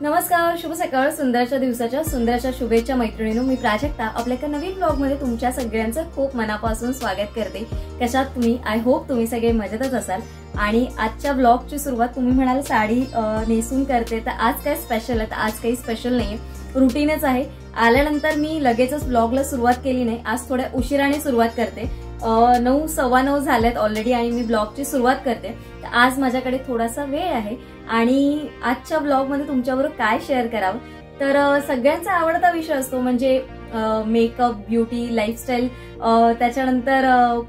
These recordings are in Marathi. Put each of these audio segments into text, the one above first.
नमस्कार, शुभ सकाळ. सुंदरच्या दिवसाच्या सुंदरच्या शुभेच्छा मैत्रिणींनो. मी प्राजक्ता आपल्या एका नवीन ब्लॉग मध्ये तुमच्या सगळ्यांचं खूप मनापासून स्वागत करते. कशात तुम्ही? आय होप तुम्ही सगळे मजेतच असाल. आणि आजच्या ब्लॉगची सुरुवात तुम्ही म्हणाल साडी नेसून करते, तर आज काय स्पेशल आहे? तर आज काही स्पेशल नाहीये, रुटीनच आहे. आल्यानंतर मी लगेचच ब्लॉगला सुरुवात केली नाही, आज थोड्या उशिराने सुरुवात करते. 9, 9:15 झालेत ऑलरेडी आणि मी ब्लॉगची सुरुवात करते. तर आज माझ्याकडे थोडासा वेळ आहे आणि आजच्या ब्लॉगमध्ये तुमच्याबरोबर काय शेअर करावं, तर सगळ्यांचा आवडता विषय असतो म्हणजे मेकअप, ब्युटी, लाईफस्टाईल, त्याच्यानंतर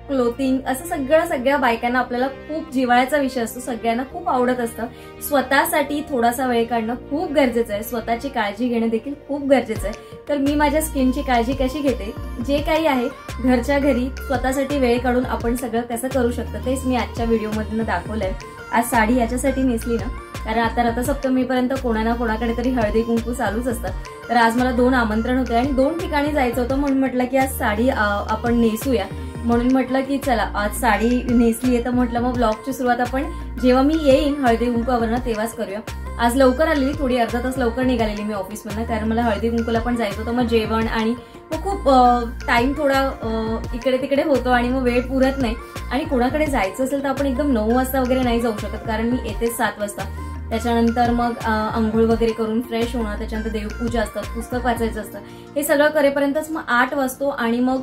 क्लोथिंग, असं सगळ्या बायकांना आपल्याला खूप जिव्हाळ्याचा विषय असतो. सगळ्यांना खूप आवडत असतं. स्वतःसाठी थोडासा वेळ काढणं खूप गरजेचं आहे. स्वतःची काळजी घेणं देखील खूप गरजेचं आहे. तर मी माझ्या स्किनची काळजी कशी घेते, जे काही आहे घरच्या घरी स्वतःसाठी वेळ काढून आपण सगळं कसं करू शकतो, तेच मी आजच्या व्हिडिओमधून दाखवलंय. आज साडी याच्यासाठी नेसली ना, कारण आता रथसप्तमीपर्यंत कोणा ना कोणाकडे तरी हळदी कुंकू चालूच असतात. तर आज मला 2 आमंत्रण होते आणि 2 ठिकाणी जायचं होतं, म्हणून म्हटलं की आज साडी आपण नेसूया. म्हणून म्हटलं की चला आज साडी नेसली आहे, तर म्हटलं मग ब्लॉगची सुरुवात आपण जेव्हा मी येईन हळदी कुंकूवरनं तेव्हाच करूया. आज लवकर आलेली, थोडी अर्धा तास लवकर निघालेली मी ऑफिसमधनं, कारण मला हळदी कुंकूला पण जायचं होतं. मग जेवण आणि खूप टाइम थोडा इकडे तिकडे होतो आणि मग वेळ पुरत नाही. आणि कोणाकडे जायचं असेल तर आपण एकदम 9 वाजता वगैरे नाही जाऊ शकत, कारण मी येतेच 7 वाजता. त्याच्यानंतर मग आंघोळ वगैरे करून फ्रेश होणं, त्याच्यानंतर देवपूजा असतात, पुस्तक वाचायचं असतं, हे सगळं करेपर्यंतच मग 8 वाजतो. आणि मग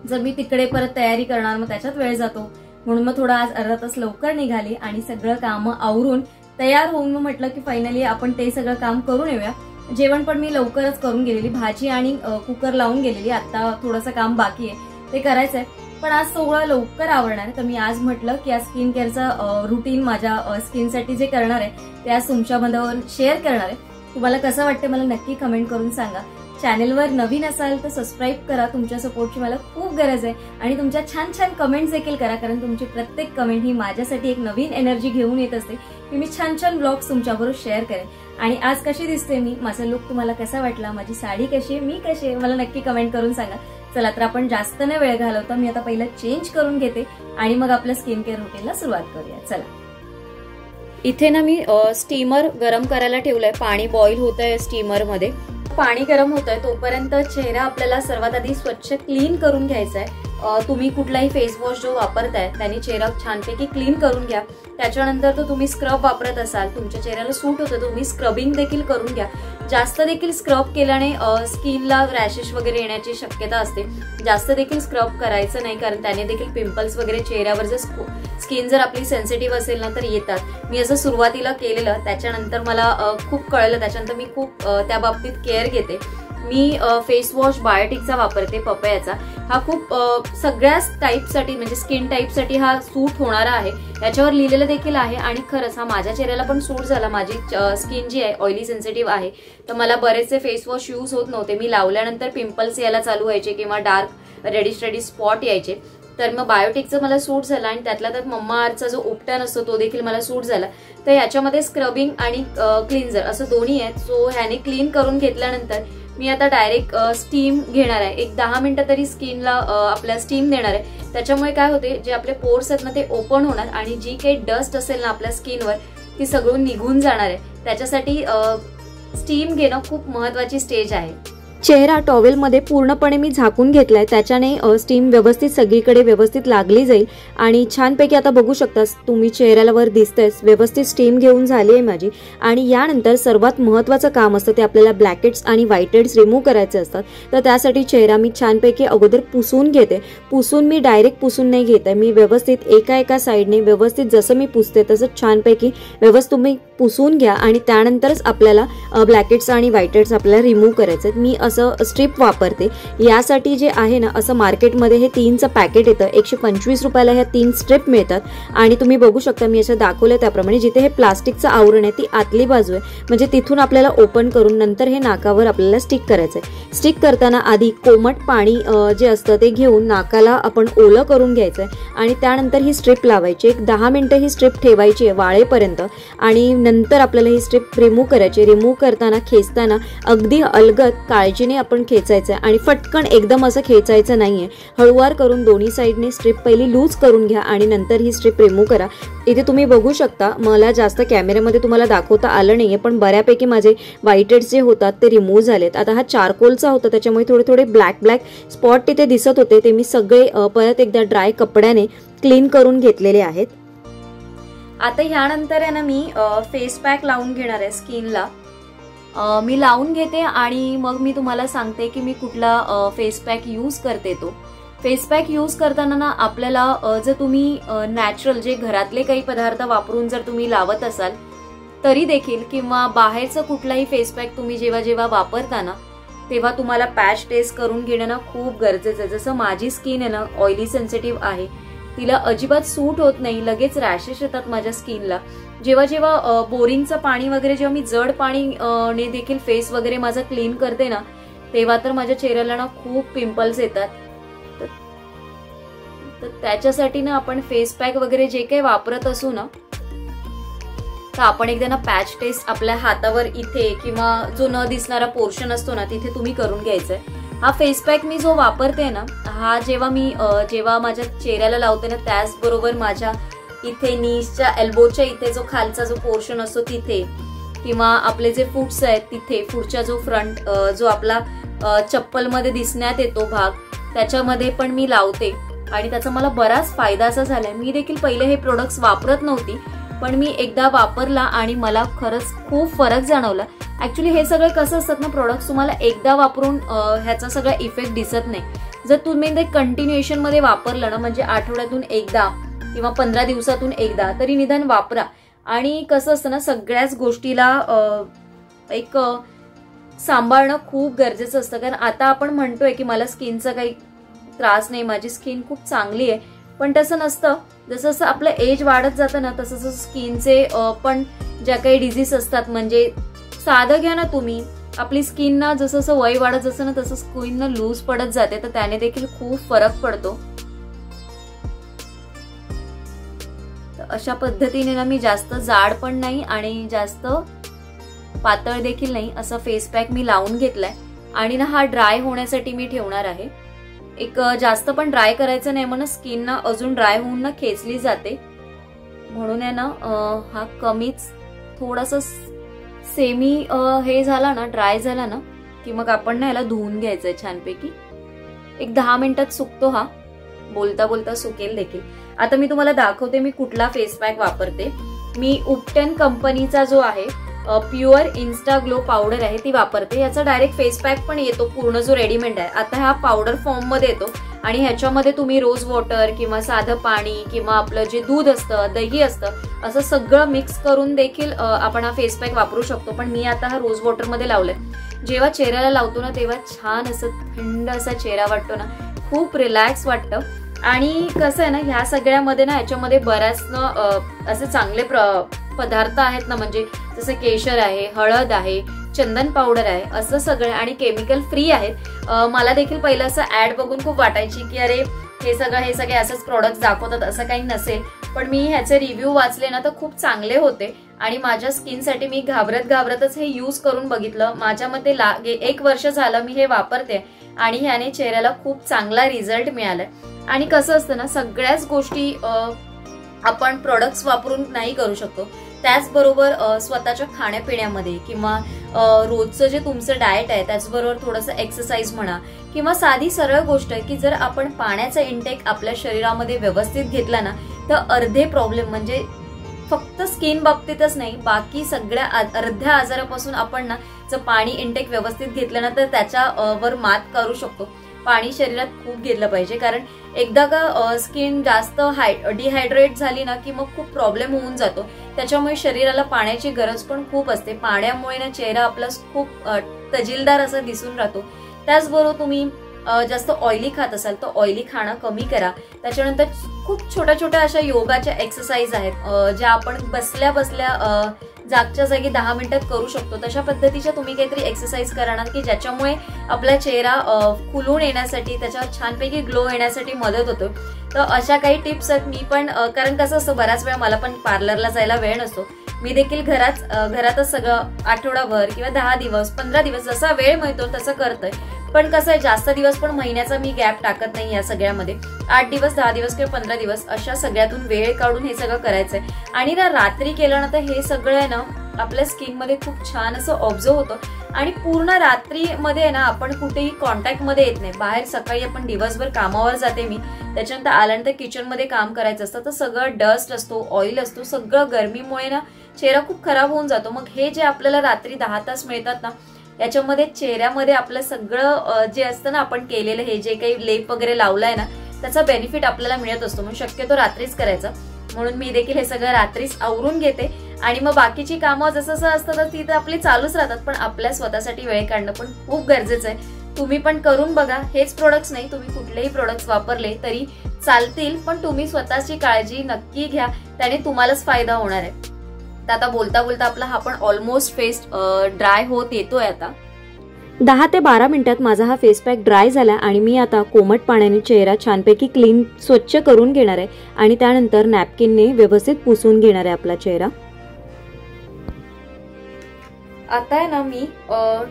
जर मी तिकडे परत तयारी करणार मग त्याच्यात वेळ जातो. म्हणून मग थोडा आज अर्धा तास लवकर निघाली आणि सगळं काम आवरून तयार होऊन मग म्हटलं की फायनली आपण ते सगळं काम करून येऊया. जेवण पण मी लवकरच करून गेलेली, भाजी आणि कुकर लावून गेलेली. आता थोडंसं काम बाकी आहे, ते करायचंय, पण आज सगळं लवकर आवडणार आहे. तर मी आज म्हटलं की आज स्किन केअरचा रुटीन माझ्या स्किनसाठी जे करणार आहे ते आज तुमच्यामध्ये शेअर करणार आहे. तुम्हाला कसं वाटतं मला नक्की कमेंट करून सांगा. चॅनेलवर नवीन असाल तर सबस्क्राईब करा. तुमच्या सपोर्टची मला खूप गरज आहे आणि तुमच्या छान छान कमेंट्स देखील करा, कारण तुमची प्रत्येक कमेंट ही माझ्यासाठी एक नवीन एनर्जी घेऊन येत असते की मी छान छान ब्लॉग्स तुमच्याबरोबर शेअर करेन. आणि आज कशी दिसते मी, माझा लुक तुम्हाला कसा वाटला, माझी साडी कशी आहे, मी कशी आहे, मला नक्की कमेंट करून सांगा. चला तर आपण जास्त न वेळ घालवता मी आता पहिलं चेंज करून घेते आणि मग आपल्या स्किन केअर रुटीनला सुरुवात करूया. चला, इथे ना मी स्टीमर गरम करायला ठेवलंय. पाणी बॉईल होत आहे स्टीमर मध्ये. पाणी गरम होत आहे तोपर्यंत चेहरा आपल्याला सर्वात आधी स्वच्छ क्लीन करून घ्यायचा आहे. तुम्ही कुठलाही फेस वॉश जो वापरताय त्याने चेहरा छानपैकी क्लीन करून घ्या. त्याच्यानंतर तो तुम्ही स्क्रब वापरत असाल, तुमच्या चेहऱ्याला सूट होतं, तुम्ही स्क्रबिंग देखील करून घ्या. जास्त देखील स्क्रब केल्याने स्किनला रॅशेस वगैरे येण्याची शक्यता असते. जास्त देखील स्क्रब करायचं नाही, कारण त्याने देखील पिंपल्स वगैरे चेहऱ्यावर जर स्किन जर आपली सेन्सिटिव्ह असेल ना तर येतात. मी असं सुरुवातीला केलेलं, त्याच्यानंतर मला खूप कळलं, त्याच्यानंतर मी खूप त्या बाबतीत केअर घेते. मी फेस वॉश बायोटिकचा वापरते, पपयाचा. हा खूप सगळ्याच टाईपसाठी म्हणजे स्किन टाईपसाठी हा सूट होणारा आहे. याच्यावर लिहिलेलं देखील आहे आणि खरंच हा माझ्या चेहऱ्याला पण सूट झाला. माझी स्किन जी आहे ऑइली सेन्सिटिव्ह आहे, तर मला बरेचसे फेस वॉश यूज होत नव्हते. मी लावल्यानंतर पिंपल्स यायला चालू व्हायचे किंवा डार्क रेडिश स्पॉट यायचे. तर मग बायोटिकचं मला सूट झालं आणि त्यातला तर मम्मा अर्थचा जो उपटन असतो तो देखील मला सूट झाला. तर याच्यामध्ये स्क्रबिंग आणि क्लिन्झर असं दोन्ही आहेत. सो ह्याने क्लीन करून घेतल्यानंतर मी आता डायरेक्ट स्टीम घेणार आहे. एक 10 मिनिटं तरी स्किनला आपल्या स्टीम देणार आहे. त्याच्यामुळे काय होते, जे आपले पोर्स आहेत ना ते ओपन होणार आणि जी काही डस्ट असेल ना आपल्या स्किनवर ती सगळं निघून जाणार आहे. त्याच्यासाठी स्टीम घेणं खूप महत्वाची स्टेज आहे. चेहरा टॉवेलमध्ये पूर्णपणे मी झाकून घेतलाय, त्याच्याने स्टीम व्यवस्थित सगळीकडे व्यवस्थित लागली जाईल. आणि छानपैकी आता बघू शकता तुम्ही चेहऱ्याला वर दिसतंयच, व्यवस्थित स्टीम घेऊन झाली आहे माझी. आणि यानंतर सर्वात महत्त्वाचं काम असतं ते आपल्याला ब्लॅकेट्स आणि व्हाईट हेड्स रिमूव्ह करायचे असतात. तर त्यासाठी चेहरा मी छानपैकी अगोदर पुसून घेते. पुसून मी डायरेक्ट पुसून नाही घेत आहे, मी व्यवस्थित एका साईडने व्यवस्थित जसं मी पुसते तसं छानपैकी व्यवस्थित तुम्ही पुसून घ्या आणि त्यानंतरच आपल्याला ब्लॅकेट्स आणि व्हाईट हेड्स आपल्याला रिमूव्ह करायचे. मी असं स्ट्रिप वापरते. यासाठी जे आहे ना, असं मार्केटमध्ये हे 3चं पॅकेट येतं. 125 रुपयाला ह्या 3 स्ट्रिप मिळतात. आणि तुम्ही बघू शकता मी असं दाखवलं त्याप्रमाणे, जिथे हे प्लास्टिकचं आवरण आहे ती आतली बाजू आहे, म्हणजे तिथून आपल्याला ओपन करून नंतर हे नाकावर आपल्याला स्टिक करायचंय. स्टिक करताना आधी कोमट पाणी जे असतं ते घेऊन नाकाला आपण ओलं करून घ्यायचंय आणि त्यानंतर ही स्ट्रिप लावायची. एक 10 मिनिटं ही स्ट्रिप ठेवायची आहे वाळेपर्यंत आणि नंतर आपल्याला ही स्ट्रिप रिमूव्ह करायची. रिमूव्ह करताना खेचताना अगदी अलगद काळजी काळजीने आपण खेचायचं आहे आणि फटकन एकदम असं खेचायचं नाहीये. हळूवार करून दोन्ही साईडने स्ट्रिप पहिली लूज करून घ्या आणि नंतर ही स्ट्रिप रिमूव्ह करा. इथे तुम्ही बघू शकता, मला जास्त कॅमेऱ्यामध्ये तुम्हाला दाखवता आलं नाहीये, पण बऱ्यापैकी माझे व्हाईट हेड्स जे होतात ते रिमूव्ह झालेत. आता हा चारकोलचा होता, त्याच्यामुळे थोडे थोडे ब्लॅक स्पॉट तिथे दिसत होते, ते मी सगळे परत एकदा ड्राय कपड्याने क्लीन करून घेतलेले आहेत. आता ह्यानंतर आहे ना मी फेस पॅक लावून घेणार आहे स्किनला. मी लावून घेते आणि मग मी तुम्हाला सांगते की मी कुठला फेस पॅक यूज करते. तो फेस पॅक यूज करताना ना आपल्याला जर तुम्ही नॅचरल जे घरातले काही पदार्थ वापरून जर तुम्ही लावत असाल तरी देखील, किंवा बाहेरचं कुठलाही फेस पॅक तुम्ही जेव्हा वापरता ना तेव्हा तुम्हाला पॅच टेस्ट करून घेणं ना खूप गरजेचं आहे. जसं माझी स्किन आहे ना ऑइली सेन्सिटिव्ह आहे, तिला अजिबात सूट होत नाही, लगेच रॅशेस येतात माझ्या स्किनला. जेव्हा बोरिंगचं पाणी वगैरे, जेव्हा मी जड पाणी ने देखील फेस वगैरे माझा क्लीन करते ना तेव्हा तर माझ्या चेहऱ्याला ना खूप पिंपल्स येतात. तर त्याच्यासाठी ना आपण फेस पॅक वगैरे जे काही वापरत असू ना तर आपण एकदा ना पॅच टेस्ट आपल्या हातावर इथे किंवा जो न दिसणारा पोर्शन असतो ना तिथे तुम्ही करून घ्यायचंय. हा फेस पॅक मी जो वापरते ना हा जेव्हा माझ्या चेहऱ्याला लावते ना त्याचबरोबर माझ्या इथे नीजच्या एल्बोच्या इथे जो खालचा जो पोर्शन असतो तिथे, किंवा आपले जे फुट्स आहेत तिथे, फुटचा जो फ्रंट जो आपला चप्पल मध्ये दिसण्यात येतो भाग, त्याच्यामध्ये पण मी लावते आणि त्याचा मला बराच फायदा असा झालाय. मी देखील पहिले हे प्रोडक्ट्स वापरत नव्हती, पण मी एकदा वापरला आणि मला खरंच खूप फरक जाणवला. ऍक्च्युली हे सगळे कसं असतात ना प्रोडक्ट्स, तुम्हाला एकदा वापरून ह्याचा सगळा इफेक्ट दिसत नाही. जर तुम्ही ते कंटिन्युएशन मध्ये वापरलं ना, म्हणजे आठवड्यातून एकदा किंवा 15 दिवसातून एकदा तरी निदान वापरा. आणि कसं असतं ना सगळ्याच गोष्टीला एक सांभाळणं खूप गरजेचं असतं. कारण आता आपण म्हणतोय की मला स्किनचा काही त्रास नाही, माझी स्किन खूप चांगली आहे, पण तसं नसतं. जसं जसं आपलं एज वाढत जातं ना तसं तसं स्किनचे पण ज्या काही डिझीज असतात, म्हणजे साधं घ्या ना तुम्ही, आपली स्किन ना जसं जसं वय वाढत जसं ना तसं स्किन ना लूज पडत जाते, तर त्याने देखील खूप फरक पडतो. अशा पद्धतीने ना मी जास्त जाड पण नाही आणि जास्त पातळ देखील नाही असं फेस पॅक मी लावून घेतलाय आणि ना हा ड्राय होण्यासाठी मी ठेवणार आहे. एक जास्त पण ड्राय करायचं नाही, म्हणून स्किन ना अजून ड्राय होऊन ना खेचली जाते, म्हणून आहे ना हा कमीच थोडासा सेमी हे झाला ना, ड्राय झाला ना की मग आपण ना याला धुवून घ्यायचंय छानपैकी. एक 10 मिनिटात सुकतो हा, बोलता बोलता सुकेल देखील. आता मी तुम्हाला दाखवते मी कुठला फेस पॅक वापरते. मी उपटन कंपनीचा जो आहे प्युअर इन्स्टा ग्लो पावडर आहे ती वापरते. याचा डायरेक्ट फेस पॅक पण येतो पूर्ण जो रेडीमेड आहे. आता हा पावडर फॉर्म मध्ये येतो आणि ह्याच्यामध्ये तुम्ही रोज वॉटर किंवा साधं पाणी किंवा आपलं जे दूध असतं, दही असतं, असं सगळं मिक्स करून देखील आपण हा फेस पॅक वापरू शकतो. पण मी आता हा रोज वॉटर मध्ये लावलाय. जेव्हा चेहऱ्याला लावतो ना तेव्हा छान असं थंड असा चेहरा वाटतो ना, खूप रिलॅक्स वाटतं. आणि कसं आहे ना ह्या सगळ्यामध्ये ना ह्याच्यामध्ये बऱ्याच असे चांगले पदार्थ आहेत ना, म्हणजे जसं केशर आहे, हळद आहे, चंदन पावडर आहे, असं सगळं, आणि केमिकल फ्री आहेत. मला देखील पहिलं असं ऍड बघून खूप वाटायची की अरे हे सगळे असेच प्रोडक्ट दाखवतात, असं काही नसेल. पण मी ह्याचे रिव्ह्यू वाचले ना तर खूप चांगले होते आणि माझ्या स्किनसाठी मी घाबरतच हे यूज करून बघितलं. माझ्या मते 1 वर्ष झालं मी हे वापरते आणि ह्याने चेहऱ्याला खूप चांगला रिझल्ट मिळालाय. आणि कसं असतं ना सगळ्याच गोष्टी आपण प्रोडक्ट्स वापरून नाही करू शकतो. त्याचबरोबर स्वतःच्या खाण्यापिण्यामध्ये किंवा रोजचं जे तुमचं डाएट आहे त्याचबरोबर थोडंसं एक्सरसाइज म्हणा किंवा साधी सरळ गोष्ट आहे की जर आपण पाण्याचा इंटेक आपल्या शरीरामध्ये व्यवस्थित घेतला ना तर अर्धे प्रॉब्लेम, म्हणजे फक्त स्किन बाबतीतच नाही, बाकी सगळ्या अर्ध्या आजारापासून आपण ना जर पाणी इंटेक व्यवस्थित घेतलं ना तर त्याच्यावर मात करू शकतो. पाणी शरीरात खूप घेतलं पाहिजे, कारण एकदा का स्किन जास्त डिहायड्रेट झाली ना की मग खूप प्रॉब्लेम होऊन जातो. त्याच्यामुळे शरीराला पाण्याची गरज पण खूप असते. पाण्यामुळे ना चेहरा आपला खूप तजीलदार असा दिसून राहतो. त्याचबरोबर तुम्ही जास्त ऑइली खात असाल तर ऑइली खाणं कमी करा. त्याच्यानंतर खूप छोट्या छोट्या अशा योगाच्या एक्सरसाइज आहेत ज्या आपण बसल्या जागच्या जागी 10 मिनिटात करू शकतो तशा पद्धतीच्या तुम्ही काहीतरी एक्सरसाइज करणार की ज्याच्यामुळे आपला चेहरा खुलून येण्यासाठी, त्याच्यावर छानपैकी ग्लो येण्यासाठी मदत होतो. तर अशा काही टिप्स आहेत. मी पण कारण कसं असतं बऱ्याच वेळा मला पण पार्लरला जायला वेळ नसतो. मी देखील घरातच सगळं आठवडाभर किंवा 10 दिवस 15 दिवस जसा वेळ मिळतो तसं करतोय. पण कसं आहे जास्त दिवस पण महिन्याचा मी गॅप टाकत नाही या सगळ्यामध्ये. 8 दिवस 10 दिवस किंवा 15 दिवस अशा सगळ्यातून वेळ काढून हे सगळं करायचंय. आणि ना रात्री केलं ना तर हे सगळं आहे ना आपल्या स्किन मध्ये खूप छान असं ऑब्झर्व होतं. आणि पूर्ण रात्रीमध्ये ना आपण कुठेही कॉन्टॅक्ट मध्ये येत नाही. बाहेर सकाळी आपण दिवसभर कामावर जाते मी, त्याच्यानंतर आल्यानंतर किचन मध्ये काम करायचं असतं तर सगळं डस्ट असतो, ऑइल असतो, सगळं गरमीमुळे ना चेहरा खूप खराब होऊन जातो. मग हे जे आपल्याला रात्री 10 तास मिळतात ना याच्यामध्ये चेहऱ्यामध्ये आपलं सगळं जे असतं ना आपण केलेलं हे जे काही लेप वगैरे लावलाय ना त्याचा बेनिफिट आपल्याला मिळत असतो. म्हणून शक्यतो रात्रीच करायचं. म्हणून मी देखील हे सगळं रात्रीच आवरून घेते. आणि मग बाकीची कामं जसं असतं तर ती तर आपली चालूच राहतात. पण आपल्या स्वतःसाठी वेळ काढणं पण खूप गरजेचं आहे. तुम्ही पण करून बघा. हेच प्रोडक्ट्स नाही, तुम्ही कुठलेही प्रोडक्ट्स वापरले तरी चालतील, पण तुम्ही स्वतःची काळजी नक्की घ्या, त्याने तुम्हालाच फायदा होणार आहे. तर आता बोलता बोलता आपला हा पण ऑलमोस्ट फेस ड्राय होत येतोय. आता 10 ते 12 मिनिटात माझा हा फेस पॅक ड्राय झाला आणि मी आता कोमट पाण्याने चेहरा छानपैकी क्लीन स्वच्छ करून घेणार आहे आणि त्यानंतर नॅपकिनने व्यवस्थित पुसून घेणार आहे आपला चेहरा. आता आहे ना मी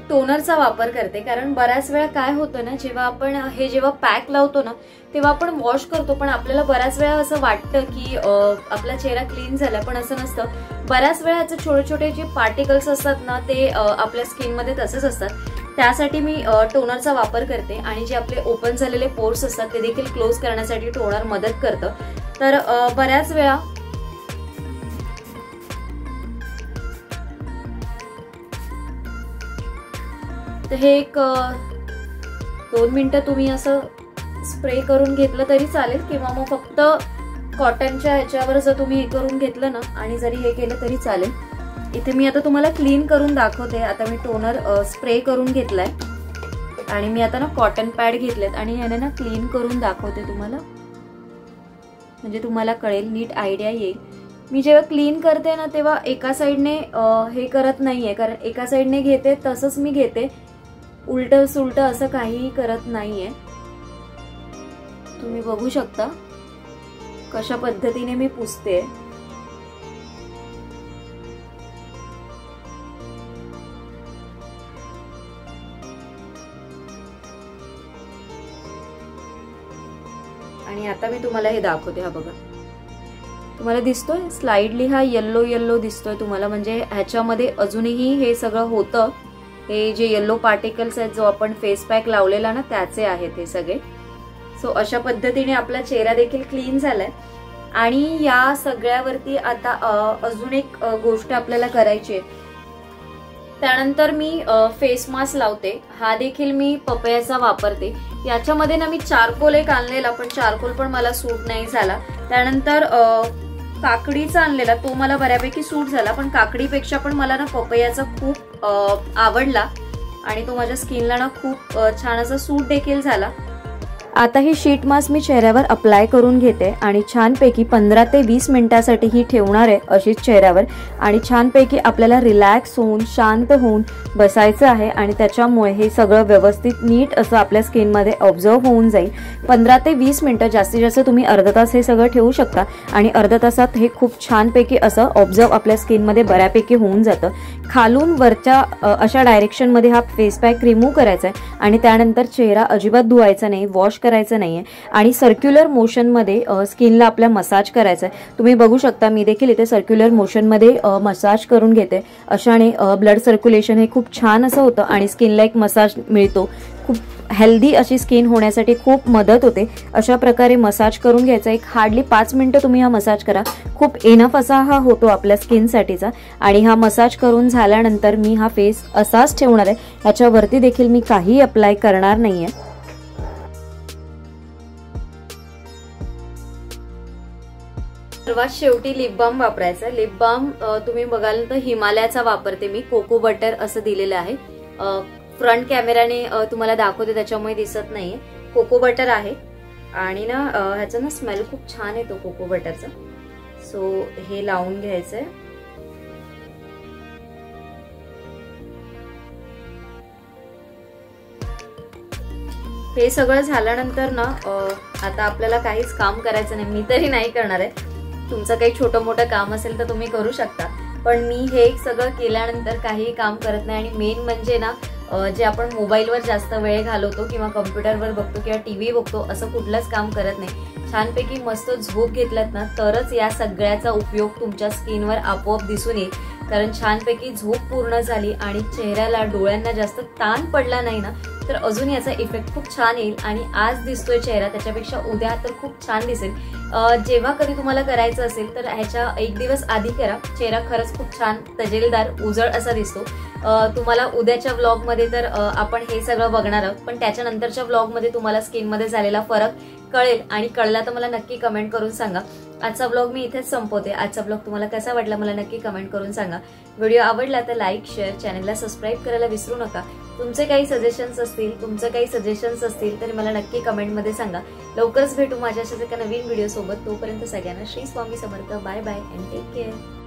टोनरचा वापर करते. कारण बऱ्याच वेळा काय होतं ना जेव्हा आपण जेव्हा पॅक लावतो ना तेव्हा आपण वॉश करतो, पण आपल्याला बऱ्याच वेळा असं वाटतं की आपला चेहरा क्लीन झाला, पण असं नसतं. बऱ्याच वेळा याचे छोटे छोटे जे पार्टिकल्स असतात ना ते आपल्या स्किनमध्ये तसेच असतात. त्यासाठी मी टोनरचा वापर करते आणि जे आपले ओपन झालेले पोर्स असतात ते देखील क्लोज करण्यासाठी टोनर मदत करतं. तर बऱ्याच वेळा हे एक 2 मिनिटं तुम्ही असं स्प्रे करून घेतलं तरी चालेल किंवा मग फक्त कॉटनच्या ह्याच्यावर जर तुम्ही हे करून घेतलं ना आणि जरी हे केलं तरी चालेल. इथे मी आता तुम्हाला क्लीन करून दाखवते. आता मी टोनर स्प्रे करून घेतलाय आणि मी आता ना कॉटन पॅड घेतलेत आणि ह्याने ना क्लीन करून दाखवते तुम्हाला, म्हणजे तुम्हाला कळेल, नीट आयडिया येईल. मी जेव्हा क्लीन करते ना तेव्हा एका साईडने हे करत नाहीये, कारण एका साईडने घेते तसंच मी घेते, उलट सुलट असं काहीही करत नाहीये. तुम्ही बघू शकता कशा पद्धतीने मी पुसते. आणि आता मी तुम्हाला हे दाखवते. हा बघा, तुम्हाला दिसतोय स्लाइडली हा येल्लो येल्लो दिसतोय तुम्हाला, म्हणजे ह्याच्यामध्ये अजूनही हे सगळं होतं. हे जे येल्लो पार्टिकल्स आहेत जो आपण फेस पॅक लावलेला ना त्याचे आहेत हे सगळे. सो अशा पद्धतीने आपला चेहरा देखील क्लीन झालाय. आणि या सगळ्यावरती आता अजून एक गोष्ट आपल्याला करायची आहे. त्यानंतर मी फेस मास्क लावते. हा देखील मी पपयाचा वापरते. याच्यामध्ये ना मी चारकोल एक आणलेला, पण चारकोल पण मला सूट नाही झाला. त्यानंतर काकडीचा आणलेला, तो मला बऱ्यापैकी सूट झाला, पण काकडीपेक्षा पण मला ना पपयाचा खूप आवडला आणि तो माझ्या स्किनला ना खूप छान असा सूट देखील झाला. आता ही शीट मास्क मी चेहऱ्यावर अप्लाय करून घेते आणि छानपैकी 15 ते 20 मिनिटांसाठी ही ठेवणार आहे अशीच चेहऱ्यावर. आणि छानपैकी आपल्याला रिलॅक्स होऊन शांत होऊन बसायचं आहे आणि त्याच्यामुळे हे सगळं व्यवस्थित नीट असं आपल्या स्किनमध्ये ऑब्झर्व होऊन जाईल. 15 ते 20 मिनिटं, जास्तीत जास्त तुम्ही अर्धा तास हे सगळं ठेवू शकता आणि अर्धा तासात हे खूप छानपैकी असं ऑब्झर्व आपल्या स्किनमध्ये बऱ्यापैकी होऊन जातं. खालून वरच्या अशा डायरेक्शनमध्ये हा फेस पॅक रिमूव्ह करायचा आहे आणि त्यानंतर चेहरा अजिबात धुवायचा नाही, वॉश करायचं नाहीये आणि सर्क्युलर मोशन मध्ये स्किनला आपल्या मसाज करायचा आहे. तुम्ही बघू शकता मी देखील इथे सर्क्युलर मोशन मध्ये मसाज करून घेते. अशाने ब्लड सर्क्युलेशन हे खूप छान असं होतं आणि स्किनला एक मसाज मिळतो. खूप हेल्दी अशी स्किन होण्यासाठी खूप मदत होते. अशा प्रकारे मसाज करून घ्यायचा. एक हार्डली 5 मिनिटं तुम्ही हा मसाज करा. खूप इनफ असा हा होतो आपल्या स्किनसाठीचा. आणि हा मसाज करून झाल्यानंतर मी हा फेस असाच ठेवणार आहे. ह्याच्यावरती देखील मी काही अप्लाय करणार नाहीये. सर्वात शेवटी लिप बाम वापरायचा. लिप बाम तुम्ही बघाल तर हिमालयाचा वापरते मी. कोको बटर असं दिलेलं आहे. फ्रंट कॅमेराने तुम्हाला दाखवते त्याच्यामुळे दिसत नाहीये. कोको बटर आहे आणि ना ह्याचा ना स्मेल खूप छान येतो कोको बटरचा. सो हे लावून घ्यायचंय. हे सगळं झाल्यानंतर ना आता आपल्याला काहीच काम करायचं नाही, मी तरी नाही करणार आहे. तुमचं काही छोटं मोठं काम असेल तर तुम्ही करू शकता, पण मी हे सगळं केल्यानंतर काही काम करत नाही. आणि मेन म्हणजे ना जे आपण मोबाईलवर जास्त वेळ घालवतो किंवा कम्प्युटरवर बघतो किंवा टीव्ही बघतो असं कुठलंच काम करत नाही. छानपैकी मस्त झोप घेतलात ना तरच या सगळ्याचा उपयोग तुमच्या स्किनवर आपोआप दिसून येईल. कारण छानपैकी झोप पूर्ण झाली आणि चेहऱ्याला डोळ्यांना जास्त ताण पडला नाही ना तर अजून याचा इफेक्ट खूप छान येईल. आणि आज दिसतोय चेहरा त्याच्यापेक्षा उद्या तर खूप छान दिसेल. जेव्हा कधी तुम्हाला करायचं असेल तर ह्याच्या एक दिवस आधी करा. चेहरा खरंच खूप छान तजेलदार उजळ असा दिसतो. तुम्हाला उद्याच्या व्लॉगमध्ये तर आपण हे सगळं बघणार आहोत, पण त्याच्यानंतरच्या व्लॉगमध्ये तुम्हाला स्किनमध्ये झालेला फरक कळेल. आणि कळला तर मला नक्की कमेंट करून सांगा. आजचा ब्लॉग मी इथेच संपवते. आजचा ब्लॉग तुम्हाला कसा वाटला मला नक्की कमेंट करून सांगा. व्हिडिओ आवडला तर लाईक, शेअर, चॅनलला सबस्क्राईब करायला विसरू नका. तुमचे काही सजेशन्स असतील तरी मला नक्की कमेंटमध्ये सांगा. लवकरच भेटू माझ्या अशाच एका नवीन व्हिडिओ सोबत. तोपर्यंत सगळ्यांना Shri Swami Samarth. Bye bye and take care.